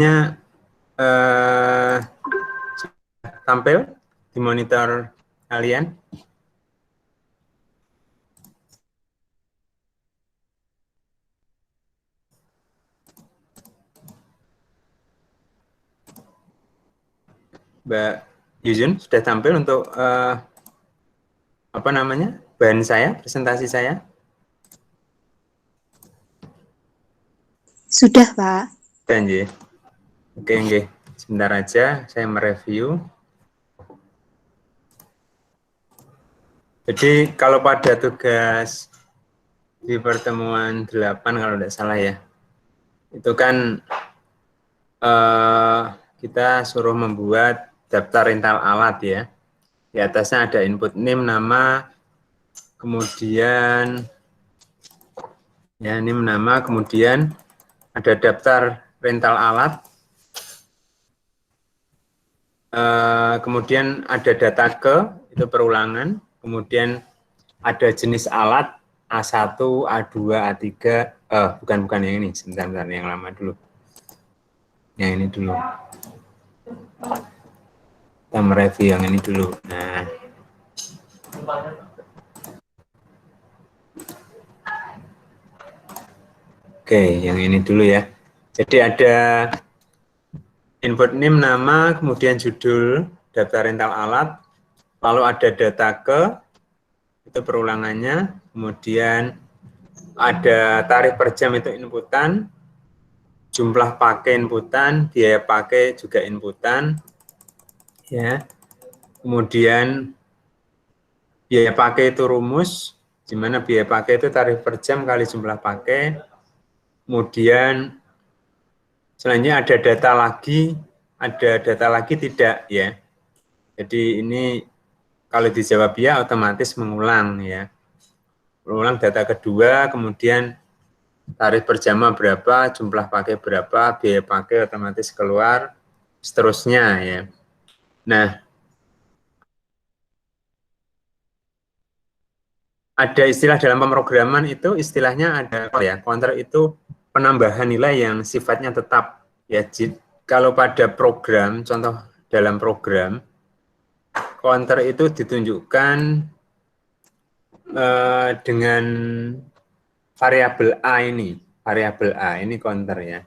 eh, tampil di monitor kalian? Mbak Yuzun sudah tampil untuk apa namanya bahan saya, presentasi saya? Sudah, Pak. Oke, oke. Sebentar aja saya mereview. Jadi kalau pada tugas di pertemuan 8 kalau tidak salah ya, itu kan kita suruh membuat daftar rental alat ya. Di atasnya ada input name, nama, kemudian ya name, nama, kemudian ada daftar rental alat, kemudian ada data ke, itu perulangan, kemudian ada jenis alat A1, A2, A3, bukan yang ini, sebentar yang lama dulu. Yang ini dulu. Kita mereview yang ini dulu. Nah. Oke, yang ini dulu ya. Jadi ada input name, nama, kemudian judul, daftar rental alat, lalu ada data ke, itu perulangannya, kemudian ada tarif per jam itu inputan, jumlah pakai inputan, biaya pakai juga inputan, ya. Kemudian biaya pakai itu rumus, di mana biaya pakai itu tarif per jam kali jumlah pakai. Kemudian selanjutnya ada data lagi tidak ya. Jadi ini kalau dijawab ya otomatis mengulang ya. Mengulang data kedua, kemudian tarif per jam berapa, jumlah pakai berapa, biaya pakai otomatis keluar, seterusnya ya. Nah, ada istilah dalam pemrograman itu istilahnya ada ya, counter itu penambahan nilai yang sifatnya tetap ya. Kalau pada program, contoh dalam program, counter itu ditunjukkan dengan variabel A ini counter ya.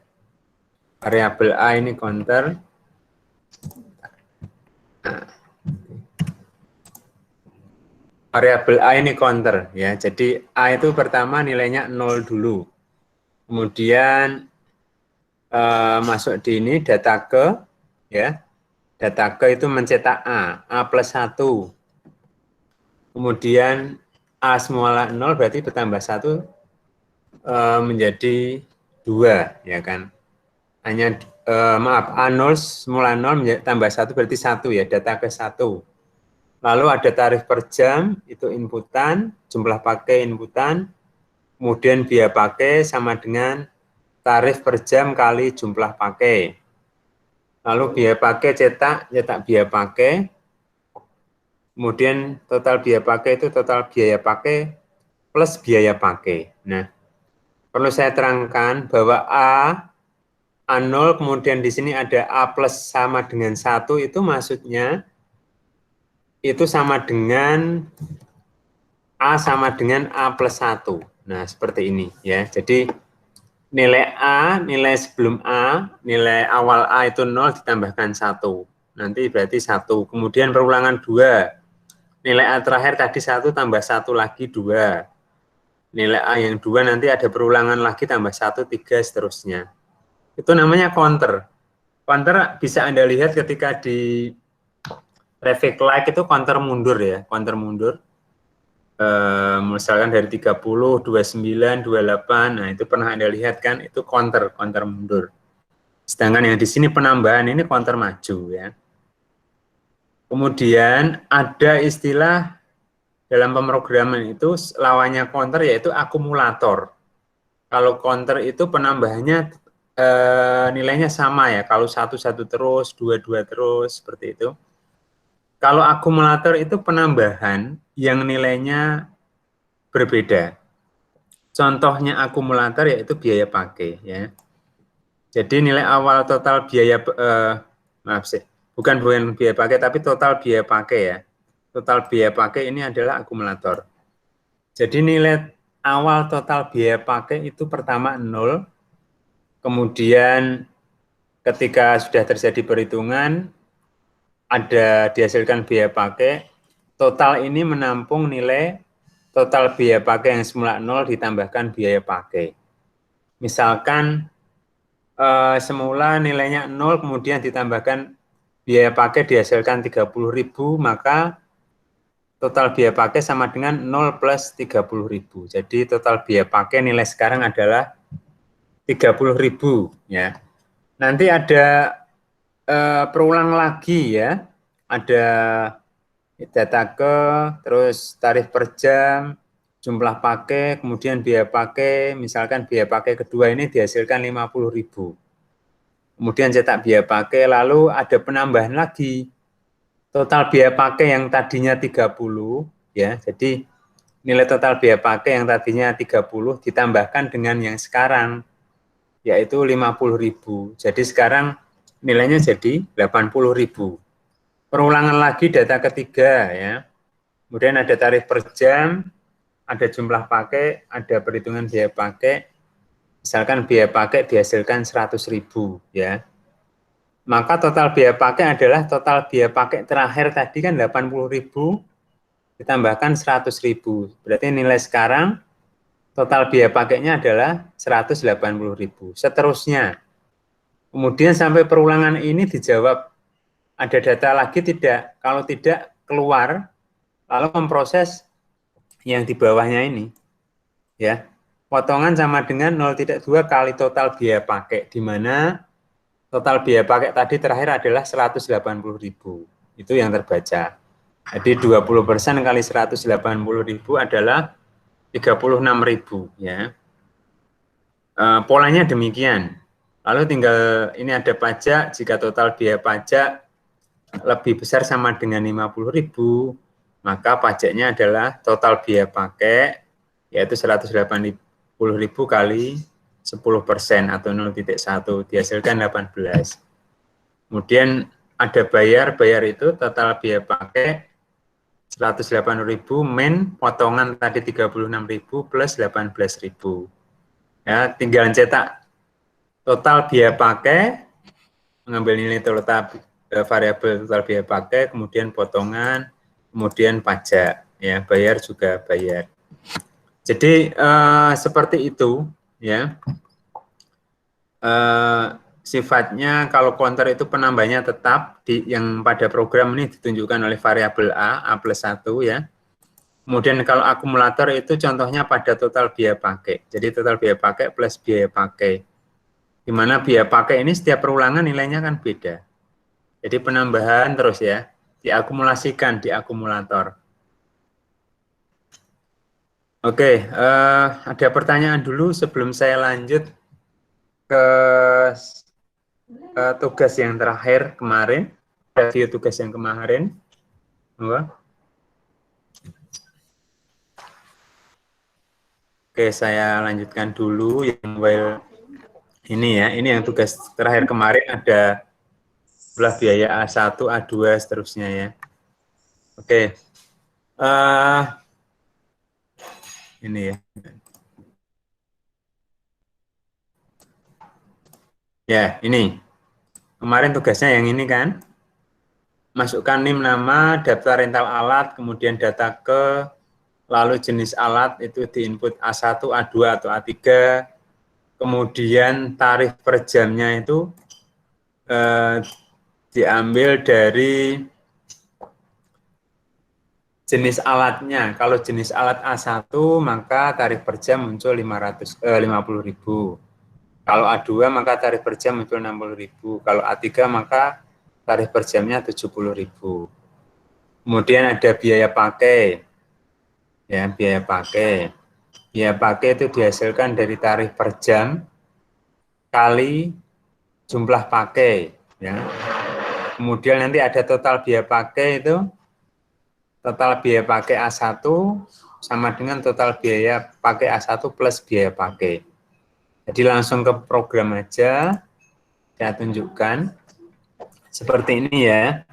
Variabel A ini counter. Nah, variabel A ini counter ya. Jadi A itu pertama nilainya 0 dulu. Kemudian masuk di ini data ke ya. Data ke itu mencetak A plus 1. Kemudian A semula 0 berarti bertambah 1 menjadi 2 ya kan. Hanya maaf, A0 semula 0 tambah 1 berarti 1 ya, data ke 1. Lalu ada tarif per jam, itu inputan, jumlah pakai inputan, kemudian biaya pakai sama dengan tarif per jam kali jumlah pakai. Lalu biaya pakai cetak biaya pakai, kemudian total biaya pakai itu total biaya pakai plus biaya pakai. Nah, perlu saya terangkan bahwa A0 kemudian di sini ada A plus sama dengan 1 itu maksudnya itu sama dengan A sama dengan A plus 1. Nah, seperti ini ya. Jadi nilai A, nilai sebelum A, nilai awal A itu 0 ditambahkan 1. Nanti berarti 1. Kemudian perulangan 2. Nilai A terakhir tadi 1 tambah 1 lagi 2. Nilai A yang 2 nanti ada perulangan lagi tambah 1, 3, seterusnya. Itu namanya counter. Counter bisa Anda lihat ketika di traffic light itu counter mundur ya, counter mundur. Misalkan dari 30, 29, 28, nah itu pernah Anda lihat kan, itu counter mundur. Sedangkan yang di sini penambahan ini counter maju ya. Kemudian ada istilah dalam pemrograman itu lawannya counter yaitu akumulator. Kalau counter itu penambahannya nilainya sama ya, kalau 1 terus, 2 terus, seperti itu. Kalau akumulator itu penambahan yang nilainya berbeda. Contohnya akumulator yaitu biaya pakai ya. Jadi nilai awal total biaya, maaf sih, bukan biaya pakai, tapi total biaya pakai ya. Total biaya pakai ini adalah akumulator. Jadi nilai awal total biaya pakai itu pertama 0, kemudian ketika sudah terjadi perhitungan, ada dihasilkan biaya pakai, total ini menampung nilai total biaya pakai yang semula 0 ditambahkan biaya pakai. Misalkan semula nilainya 0, kemudian ditambahkan biaya pakai dihasilkan 30.000, maka total biaya pakai sama dengan 0 plus 30.000. Jadi total biaya pakai nilai sekarang adalah 30.000 ya. Nanti ada perulang lagi ya. Ada data ke, terus tarif per jam, jumlah pakai, kemudian biaya pakai, misalkan biaya pakai kedua ini dihasilkan 50.000. Kemudian cetak biaya pakai, lalu ada penambahan lagi. Total biaya pakai yang tadinya 30, ya, jadi nilai total biaya pakai yang tadinya 30 ditambahkan dengan yang sekarang, yaitu 50.000. Jadi sekarang nilainya jadi 80.000. Perulangan lagi data ketiga ya. Kemudian ada tarif per jam, ada jumlah pakai, ada perhitungan biaya pakai. Misalkan biaya pakai dihasilkan 100.000 ya. Maka total biaya pakai adalah total biaya pakai terakhir tadi kan 80.000 ditambahkan 100.000. Berarti nilai sekarang total biaya pakainya adalah 180.000. Seterusnya. Kemudian sampai perulangan ini dijawab ada data lagi tidak? Kalau tidak keluar, lalu memproses yang di bawahnya ini. Ya. Potongan sama dengan 0,2 kali total biaya pakai, di mana total biaya pakai tadi terakhir adalah 180.000. Itu yang terbaca. Jadi 20% kali 180.000 adalah 36.000 ya. Polanya demikian. Lalu tinggal ini ada pajak, jika total biaya pajak lebih besar sama dengan 50.000, maka pajaknya adalah total biaya pakai, yaitu 180.000 kali 10% atau 0,1, dihasilkan 18. Kemudian ada bayar itu total biaya pakai 180.000 min potongan tadi 36.000 plus 18.000. Ya, tinggal cetak total biaya pakai, mengambil nilai total variabel total biaya pakai, kemudian potongan, kemudian pajak, ya bayar juga bayar. Jadi seperti itu, ya. Sifatnya kalau counter itu penambahnya tetap yang pada program ini ditunjukkan oleh variabel A plus 1 ya. Kemudian kalau akumulator itu contohnya pada total biaya pakai. Jadi total biaya pakai plus biaya pakai. Di mana biaya pakai ini setiap perulangan nilainya kan beda. Jadi penambahan terus ya, diakumulasikan di akumulator. Oke, ada pertanyaan dulu sebelum saya lanjut ke tugas yang terakhir kemarin, review tugas yang kemarin. Oke, saya lanjutkan dulu yang while ini ya. Ini yang tugas terakhir kemarin ada jumlah biaya A1, A2, seterusnya ya. Oke. Ini ya. Ya, ini. Kemarin tugasnya yang ini kan. Masukkan NIM nama, daftar rental alat, kemudian data ke, lalu jenis alat itu diinput A1, A2, atau A3, kemudian tarif per jamnya itu diambil dari jenis alatnya. Kalau jenis alat A1, maka tarif per jam muncul 50.000. Kalau A2, maka tarif per jam muncul 60.000. Kalau A3, maka tarif per jamnya 70.000. Kemudian ada biaya pakai. Ya, biaya pakai. Biaya pakai itu dihasilkan dari tarif per jam kali jumlah pakai. Ya. Kemudian nanti ada total biaya pakai itu, total biaya pakai A1 sama dengan total biaya pakai A1 plus biaya pakai. Jadi langsung ke program aja. Saya tunjukkan seperti ini ya.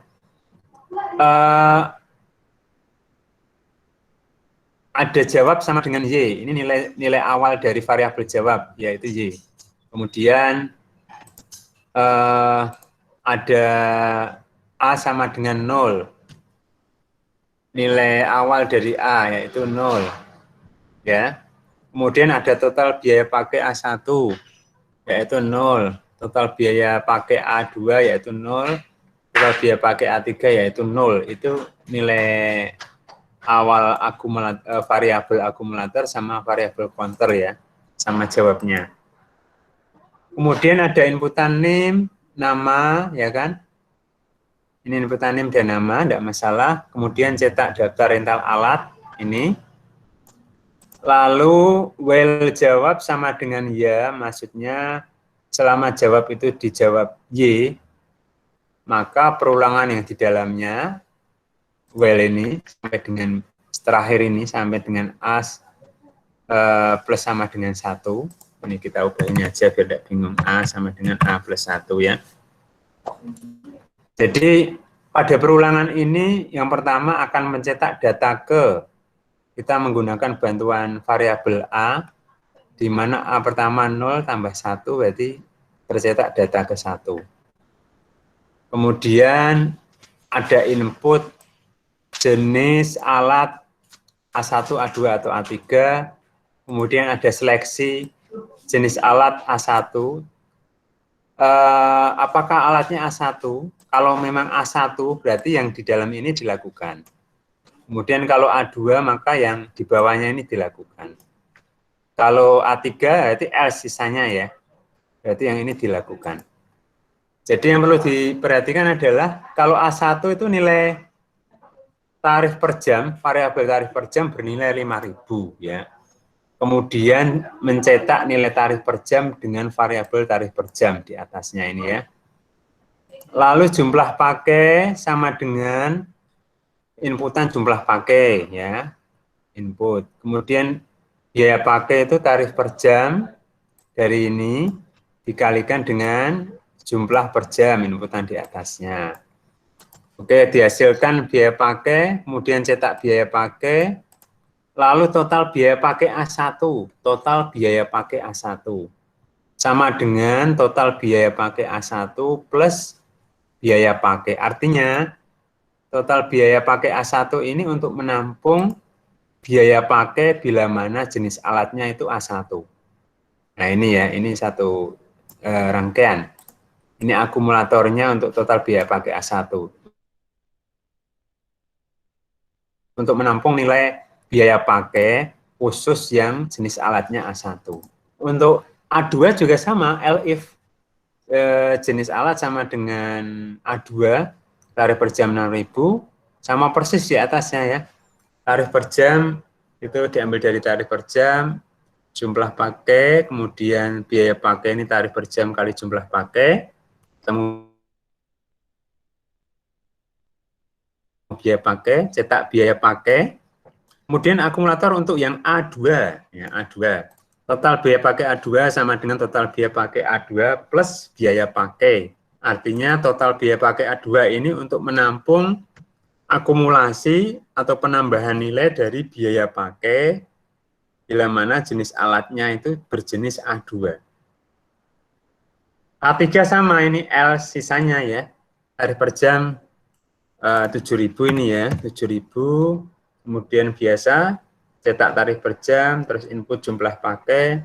Ada jawab sama dengan Y. Ini nilai awal dari variabel jawab, yaitu Y. Kemudian ada A sama dengan 0. Nilai awal dari A yaitu 0. Ya. Kemudian ada total biaya pakai A1 yaitu 0. Total biaya pakai A2 yaitu 0. Total biaya pakai A3 yaitu 0. Itu nilai awal akumulator, variabel akumulator sama variabel counter ya, sama jawabnya. Kemudian ada inputan name, nama, ya kan? Ini inputan name dan nama, tidak masalah. Kemudian cetak daftar rental alat, ini. Lalu while jawab sama dengan ya, maksudnya selama jawab itu dijawab Y, maka perulangan yang di dalamnya, while ini, sampai dengan terakhir ini, sampai dengan A plus sama dengan 1. Ini kita ubah ini aja biar tidak bingung. A sama dengan A plus 1 ya. Jadi pada perulangan ini yang pertama akan mencetak data ke, kita menggunakan bantuan variabel A, di mana A pertama 0 tambah 1 berarti tercetak data ke 1. Kemudian ada input jenis alat A1, A2 atau A3, kemudian ada seleksi jenis alat A1, apakah alatnya A1? Kalau memang A1 berarti yang di dalam ini dilakukan. Kemudian kalau A2 maka yang di bawahnya ini dilakukan. Kalau A3 berarti L sisanya ya, berarti yang ini dilakukan. Jadi yang perlu diperhatikan adalah kalau A1 itu nilai tarif per jam, variabel tarif per jam bernilai 5.000 ya. Kemudian mencetak nilai tarif per jam dengan variabel tarif per jam di atasnya ini ya. Lalu jumlah pakai sama dengan inputan jumlah pakai ya, input. Kemudian biaya pakai itu tarif per jam dari ini dikalikan dengan jumlah per jam inputan di atasnya. Oke, dihasilkan biaya pakai, kemudian cetak biaya pakai, lalu total biaya pakai A1, total biaya pakai A1 sama dengan total biaya pakai A1 plus biaya pakai. Artinya total biaya pakai A1 ini untuk menampung biaya pakai bila mana jenis alatnya itu A1. Nah ini ya, ini satu rangkaian. Ini akumulatornya untuk total biaya pakai A1. Untuk menampung nilai biaya pakai khusus yang jenis alatnya A1. Untuk A2 juga sama, L-if jenis alat sama dengan A2, tarif per jam 6.000, sama persis di atasnya ya. Tarif per jam itu diambil dari tarif per jam, jumlah pakai, kemudian biaya pakai ini tarif per jam kali jumlah pakai, biaya pakai, cetak biaya pakai, kemudian akumulator untuk yang A2, ya A2. Total biaya pakai A2 sama dengan total biaya pakai A2 plus biaya pakai. Artinya total biaya pakai A2 ini untuk menampung akumulasi atau penambahan nilai dari biaya pakai bila mana jenis alatnya itu berjenis A2. A3 sama, ini L sisanya ya, tarif per jam 7.000 ini ya, 7.000, kemudian biasa, cetak tarif per jam, terus input jumlah pakai,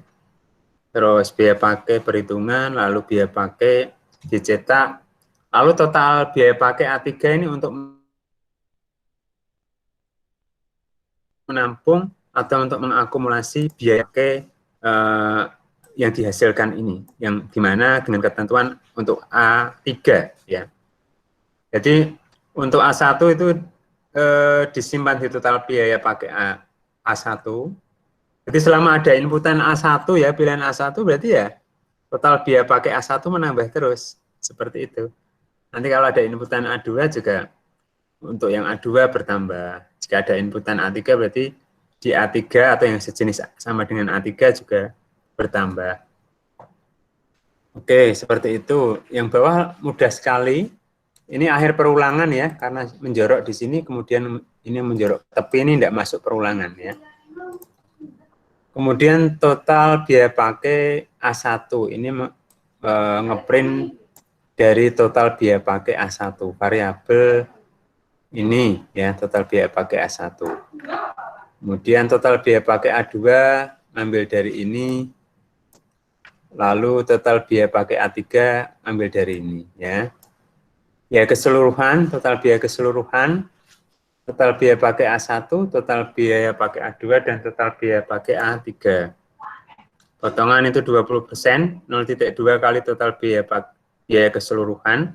terus biaya pakai perhitungan, lalu biaya pakai dicetak, lalu total biaya pakai A3 ini untuk menampung atau untuk mengakumulasi biaya pakai yang dihasilkan ini, yang dimana dengan ketentuan untuk A3 ya. Jadi untuk A1 itu disimpan di total biaya pakai A1. Jadi selama ada inputan A1 ya, pilihan A1 berarti ya total biaya pakai A1 menambah terus, seperti itu. Nanti kalau ada inputan A2 juga untuk yang A2 bertambah. Jika ada inputan A3 berarti di A3 atau yang sejenis sama dengan A3 juga bertambah. Oke, seperti itu. Yang bawah mudah sekali. Ini akhir perulangan ya, karena menjorok di sini, kemudian ini menjorok tepi, ini tidak masuk perulangan ya. Kemudian total biaya pakai A1, ini ngeprint dari total biaya pakai A1, variabel ini ya, total biaya pakai A1. Kemudian total biaya pakai A2, ambil dari ini, lalu total biaya pakai A3, ambil dari ini ya. Biaya keseluruhan, total biaya keseluruhan, total biaya pakai A1, total biaya pakai A2, dan total biaya pakai A3. Potongan itu 20%, 0,2 kali total biaya keseluruhan.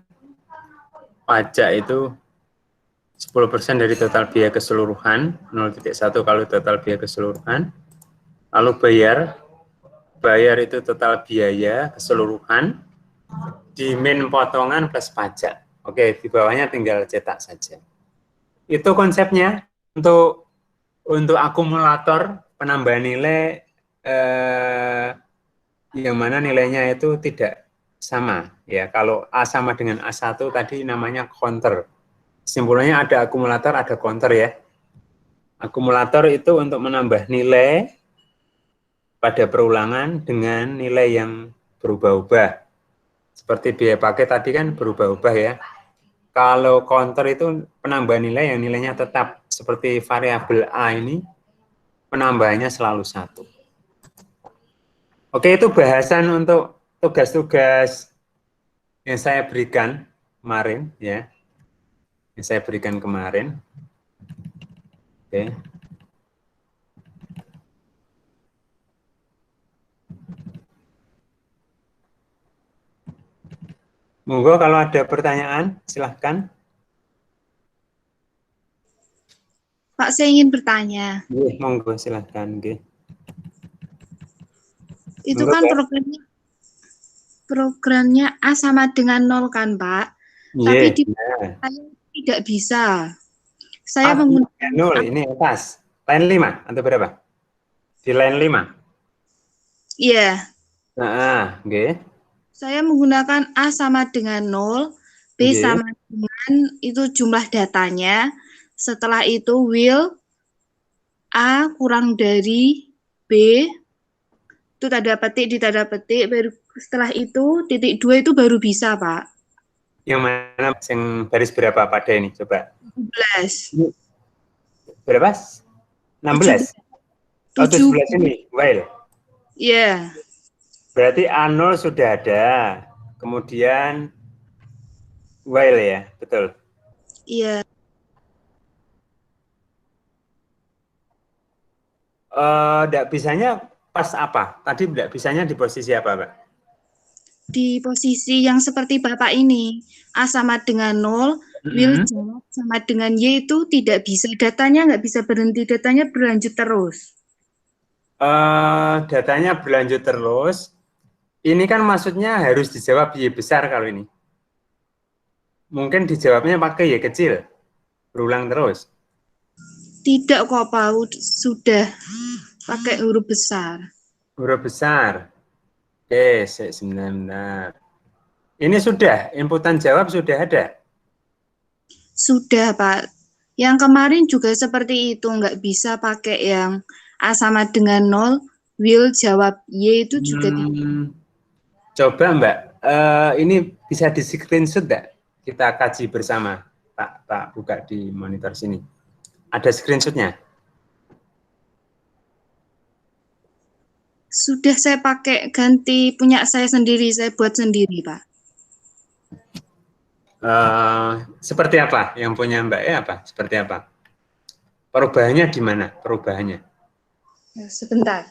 Pajak itu 10% dari total biaya keseluruhan, 0,1 kali total biaya keseluruhan. Lalu bayar itu total biaya keseluruhan, dimin potongan plus pajak. Oke, di bawahnya tinggal cetak saja. Itu konsepnya untuk akumulator penambahan nilai yang mana nilainya itu tidak sama ya. Kalau A sama dengan A1 tadi namanya counter. Simbolnya ada akumulator, ada counter ya. Akumulator itu untuk menambah nilai pada perulangan dengan nilai yang berubah-ubah. Seperti biaya pakai tadi kan berubah-ubah ya. Kalau counter itu penambahan nilai yang nilainya tetap, seperti variabel A ini penambahannya selalu 1. Oke, itu bahasan untuk tugas-tugas yang saya berikan kemarin ya. Yang saya berikan kemarin. Oke. Monggo kalau ada pertanyaan, silahkan. Pak, saya ingin bertanya. Monggo silahkan. Itu Monggo, kan ya. programnya A sama dengan 0 kan, Pak? Tapi di saya tidak bisa. Saya menggunakan 0, ini pas. Line 5 atau berapa? Di line 5? Iya. Nah, oke. Saya menggunakan A sama dengan 0, B sama dengan itu jumlah datanya. Setelah itu will A kurang dari B, itu tanda petik di tanda petik, baru setelah itu titik 2 itu baru bisa, Pak. Yang mana yang baris berapa pada ini? Coba. 17. Berapa? 16? 17 ini, while. Iya. Berarti A0 sudah ada. Kemudian while ya, betul. Iya. Tidak bisanya pas apa? Tadi tidak bisanya di posisi apa, Pak? Di posisi yang seperti Bapak ini, A sama dengan 0, will jawab sama dengan Y itu tidak bisa. Datanya nggak bisa berhenti, datanya berlanjut terus. Datanya berlanjut terus. Ini kan maksudnya harus dijawab Y besar kalau ini. Mungkin dijawabnya pakai Y kecil. Berulang terus. Tidak kok, Pak. Sudah pakai huruf besar. Huruf besar. Oke, sebentar. Ini sudah, inputan jawab sudah ada? Sudah, Pak. Yang kemarin juga seperti itu, nggak bisa pakai yang A sama dengan 0, will jawab Y itu juga tidak. Coba Mbak, ini bisa di screenshot nggak? Kita kaji bersama. Tak buka di monitor sini. Ada screenshotnya? Sudah saya pakai ganti punya saya sendiri, saya buat sendiri, Pak. Seperti apa yang punya Mbak apa? Seperti apa? Perubahannya di mana? Perubahannya? Sebentar.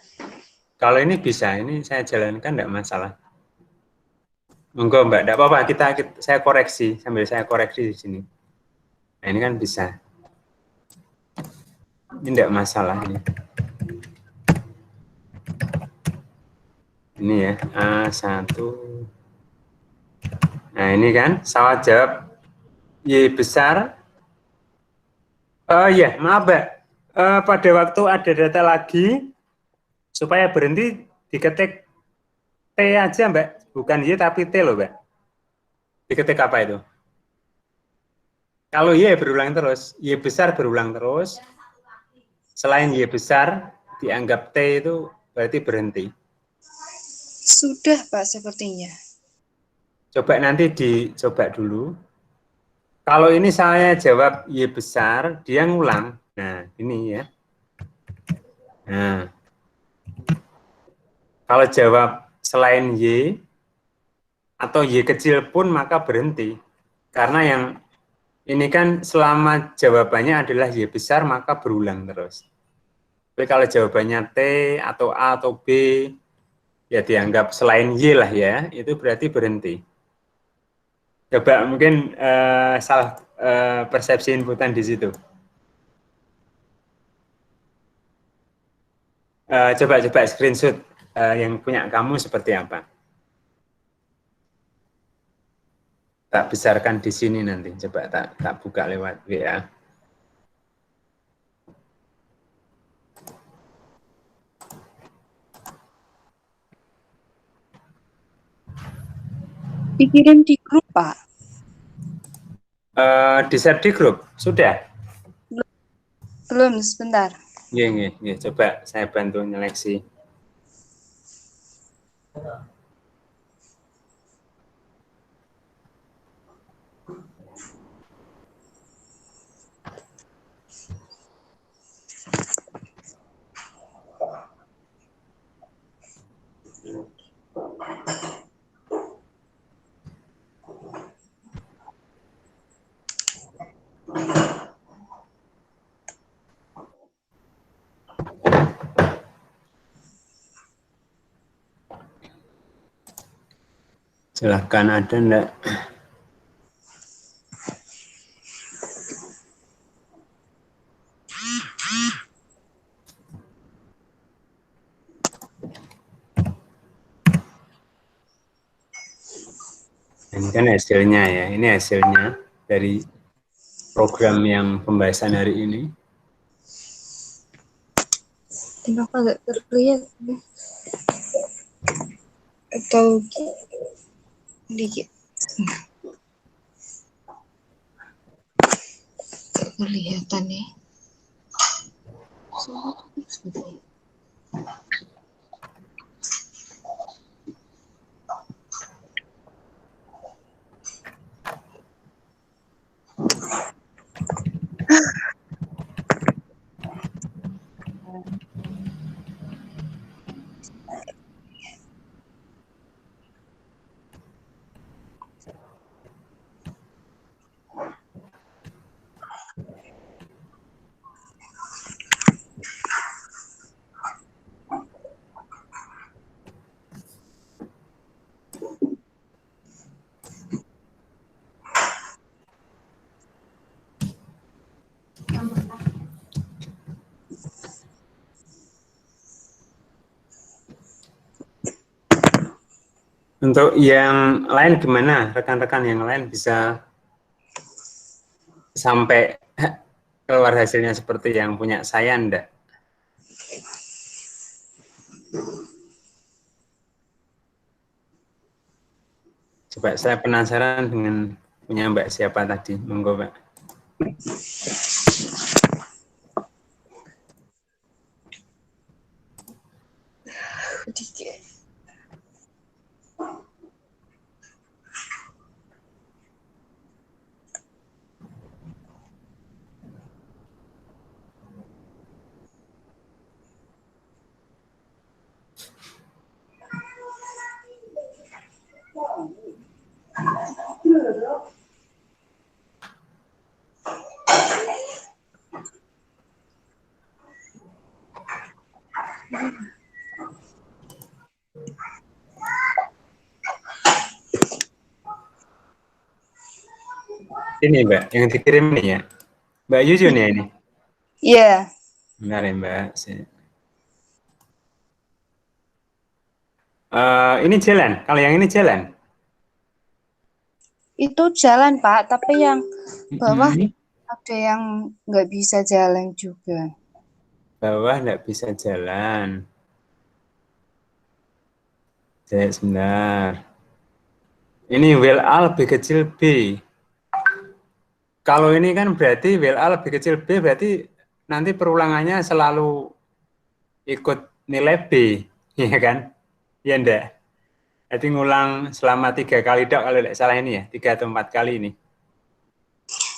Kalau ini bisa, ini saya jalankan enggak masalah. Monggo Mbak, enggak apa-apa, saya koreksi sambil saya koreksi di sini. Nah, ini kan bisa. Ini enggak masalah ini. Ini ya, A1. Nah, ini kan salah jawab Y besar. Ya, maaf Mbak. Pada waktu ada data lagi, supaya berhenti diketik T aja Mbak, bukan Y tapi T loh, Mbak. Diketik apa itu? Kalau Y berulang terus, Y besar berulang terus, selain Y besar, dianggap T itu berarti berhenti. Sudah, Pak, sepertinya. Coba nanti dicoba dulu. Kalau ini saya jawab Y besar, dia ngulang. Nah, ini ya. Nah, kalau jawab selain Y, atau Y kecil pun maka berhenti. Karena yang ini kan selama jawabannya adalah Y besar maka berulang terus. Tapi kalau jawabannya T atau A atau B, ya dianggap selain Y lah ya, itu berarti berhenti. Coba mungkin salah persepsi inputan di situ. Coba screenshot yang punya kamu seperti apa. Tak besarkan di sini nanti, coba tak buka lewat WA. Dikirim di grup, Pak. Di-share di grup, sudah? Belum, sebentar. Iya, coba saya bantu nyeleksi. Silahkan, ada enggak? Ini kan hasilnya ya, ini hasilnya dari program yang pembahasan hari ini. Kenapa nggak terlihat? Atau dikit. Kelihatan nih. Untuk yang lain gimana? Rekan-rekan yang lain bisa sampai keluar hasilnya seperti yang punya saya enggak? Coba saya penasaran dengan punya Mbak siapa tadi. Monggo, Mbak. Dikit. Ini Mbak, yang dikirim ini ya. Mbak Yuyun ya ini? Iya. Benar ya Mbak. Ini jalan, kalau yang ini jalan? Itu jalan, Pak, tapi yang bawah Mm-hmm. ada yang nggak bisa jalan juga. Bawah nggak bisa jalan. Sebentar. Ini will A lebih kecil B. Kalau ini kan berarti will A lebih kecil B, berarti nanti perulangannya selalu ikut nilai B, ya kan? Ya enggak? Jadi ngulang selama 3 kali dok, kalau tidak salah ini ya, 3 atau 4 kali ini.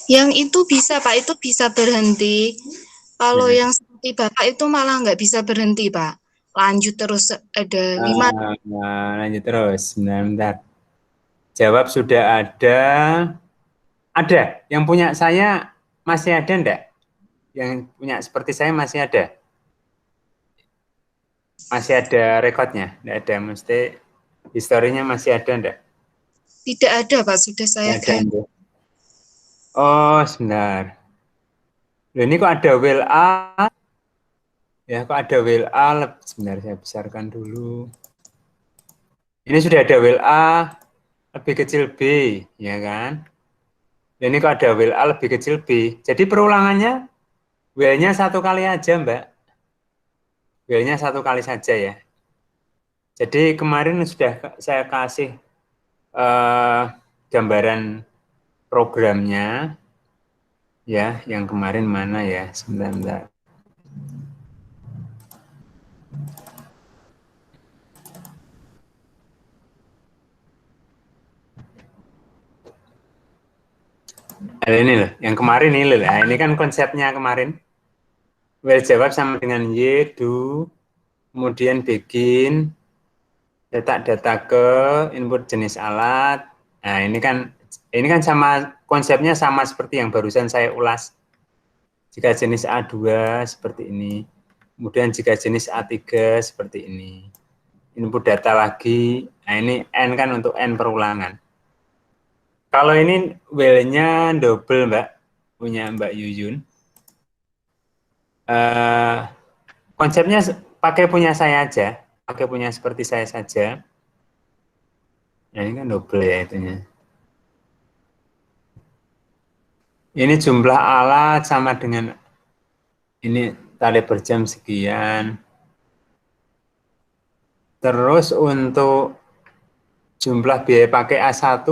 Yang itu bisa Pak, itu bisa berhenti. Kalau yang seperti Bapak itu malah nggak bisa berhenti Pak. Lanjut terus ada 5. Lanjut terus, bentar. Jawab sudah ada. Ada. Yang punya saya masih ada enggak? Yang punya seperti saya masih ada? Masih ada rekodnya? Enggak ada, mesti historinya masih ada enggak? Tidak ada Pak, sudah saya Enggak ada, ganti. enggak. Oh, sebentar. Loh, ini kok ada will A? Ya, kok ada will A? Sebentar, saya besarkan dulu. Ini sudah ada will A lebih kecil B, ya kan? Dan ini kok ada will A lebih kecil B. Jadi perulangannya will-nya 1 kali aja, Mbak. Will-nya 1 kali saja ya. Jadi kemarin sudah saya kasih gambaran programnya, ya. Yang kemarin mana ya? Sebentar. Ini loh, yang kemarin ini loh. Nah, ini kan konsepnya kemarin. Will jawab sama dengan Y, do, kemudian begin, cetak data ke input jenis alat. Nah, ini kan sama konsepnya sama seperti yang barusan saya ulas. Jika jenis A2 seperti ini. Kemudian jika jenis A3 seperti ini. Input data lagi. Nah, ini N kan untuk N perulangan. Kalau ini will-nya double, Mbak. Punya Mbak Yuyun. Konsepnya pakai punya saya aja. Pakai punya seperti saya saja. Nah, ini kan double ya itunya. Ini jumlah alat sama dengan ini tali per jam sekian. Terus untuk jumlah biaya pakai A1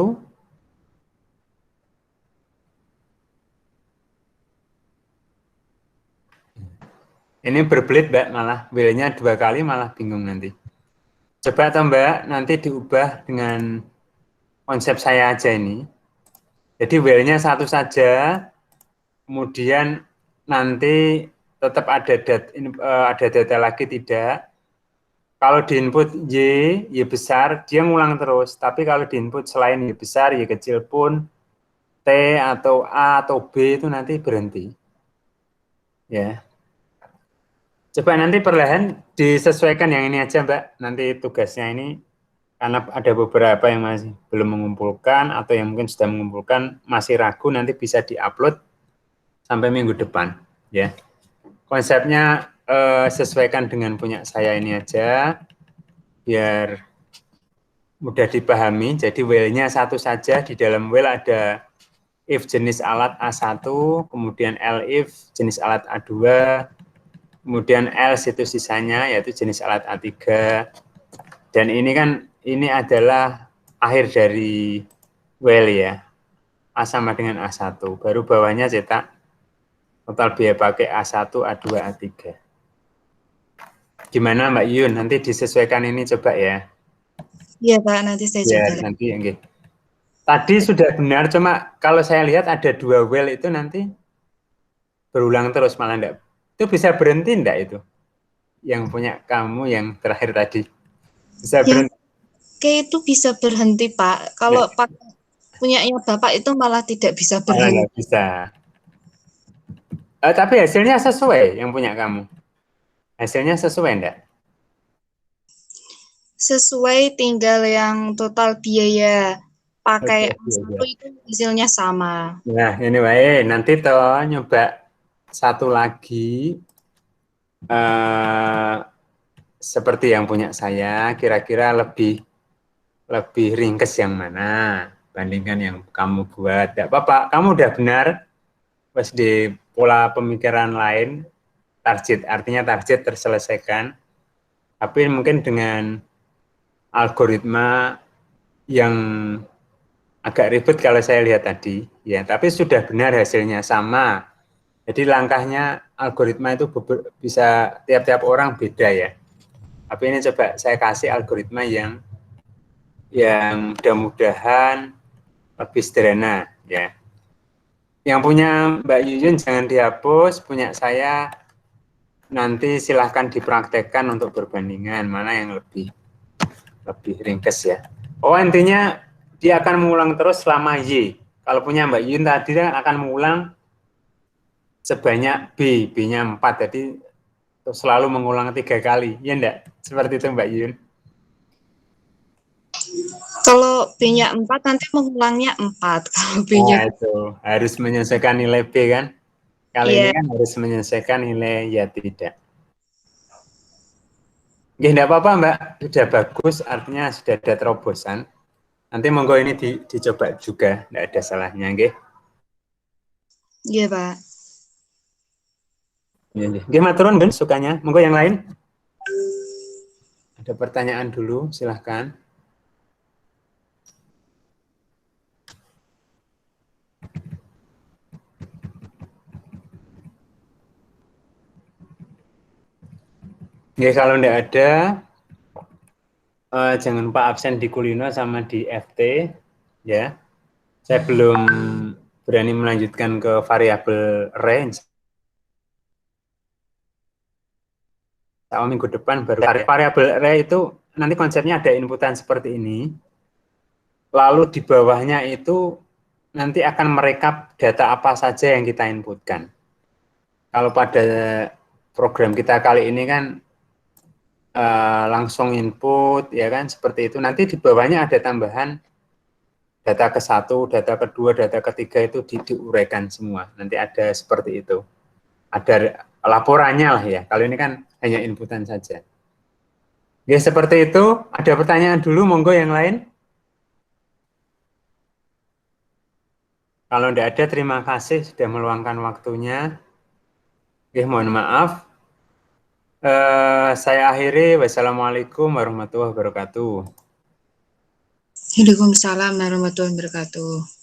ini berbelit, Mbak, malah will-nya 2 kali malah bingung nanti. Coba atau Mbak nanti diubah dengan konsep saya aja ini. Jadi will-nya 1 saja, kemudian nanti tetap ada data lagi tidak. Kalau di input Y besar, dia ngulang terus. Tapi kalau di input selain Y besar, Y kecil pun, T atau A atau B itu nanti berhenti. Ya. Coba nanti perlahan disesuaikan yang ini aja, Mbak. Nanti tugasnya ini, karena ada beberapa yang masih belum mengumpulkan, atau yang mungkin sudah mengumpulkan, masih ragu, nanti bisa diupload sampai minggu depan. Ya. Konsepnya sesuaikan dengan punya saya ini aja, biar mudah dipahami. Jadi will-nya 1 saja, di dalam will ada if jenis alat A1, kemudian elif jenis alat A2, kemudian else itu sisanya yaitu jenis alat A3. Dan ini kan ini adalah akhir dari will ya. A sama dengan A1. Baru bawahnya cetak total biaya pakai A1, A2, A3. Gimana Mbak Yun? Nanti disesuaikan ini coba ya. Iya Pak, nanti saya Ya, coba. nanti okay. Tadi sudah benar, cuma kalau saya lihat ada 2 will itu nanti berulang terus malah enggak. Itu bisa berhenti enggak itu? Yang punya kamu yang terakhir tadi. Bisa berhenti. Kayak itu bisa berhenti Pak. Kalau Pak punyanya Bapak itu malah tidak bisa Malah berhenti. enggak bisa. Tapi hasilnya sesuai yang punya kamu. Hasilnya sesuai enggak? Sesuai, tinggal yang total biaya pakai Oke, A1 ya. itu hasilnya sama. Nah, ini wae nanti toh nyoba satu lagi seperti yang punya saya, kira-kira lebih ringkes yang mana bandingkan yang kamu buat. Tidak apa-apa, kamu udah benar pas di pola pemikiran lain, artinya target terselesaikan, tapi mungkin dengan algoritma yang agak ribet kalau saya lihat tadi, ya. Tapi sudah benar hasilnya sama. Jadi langkahnya algoritma itu bisa tiap-tiap orang beda ya. Tapi ini coba saya kasih algoritma yang mudah-mudahan lebih sederhana ya. Yang punya Mbak Yuyun jangan dihapus, punya saya nanti silahkan dipraktekkan untuk perbandingan mana yang lebih ringkes ya. Oh, intinya dia akan mengulang terus selama Y. Kalau punya Mbak Yuyun tadi kan akan mengulang sebanyak B, B-nya 4, jadi selalu mengulang 3 kali, ya enggak? Seperti itu Mbak Yuyun. Kalau B-nya 4 nanti mengulangnya 4. Kalau B-nya itu harus menyelesaikan nilai B kan. Kali ini kan harus menyelesaikan nilai ya tidak. Ya, enggak apa-apa Mbak, sudah bagus, artinya sudah ada terobosan. Nanti monggo ini dicoba juga, enggak ada salahnya, nggih. Iya, Pak. Nggih, maturun Ben sukanya. Monggo yang lain. Ada pertanyaan dulu, silahkan. Nggih, kalau enggak ada, jangan lupa absen di Kulino sama di FT, ya. Saya belum berani melanjutkan ke variabel range. Sama minggu depan baru variabel array itu nanti konsepnya ada inputan seperti ini. Lalu di bawahnya itu nanti akan merekap data apa saja yang kita inputkan. Kalau pada program kita kali ini kan langsung input ya kan seperti itu. Nanti di bawahnya ada tambahan data ke-1, data ke-2, data ke-3 itu diuraikan semua. Nanti ada seperti itu. Ada laporannya lah ya. Kalau ini kan hanya inputan saja. Ya seperti itu. Ada pertanyaan dulu, monggo yang lain. Kalau tidak ada, terima kasih sudah meluangkan waktunya. Oke, mohon maaf. Saya akhiri. Wassalamualaikum warahmatullahi wabarakatuh. Waalaikumsalam warahmatullahi wabarakatuh.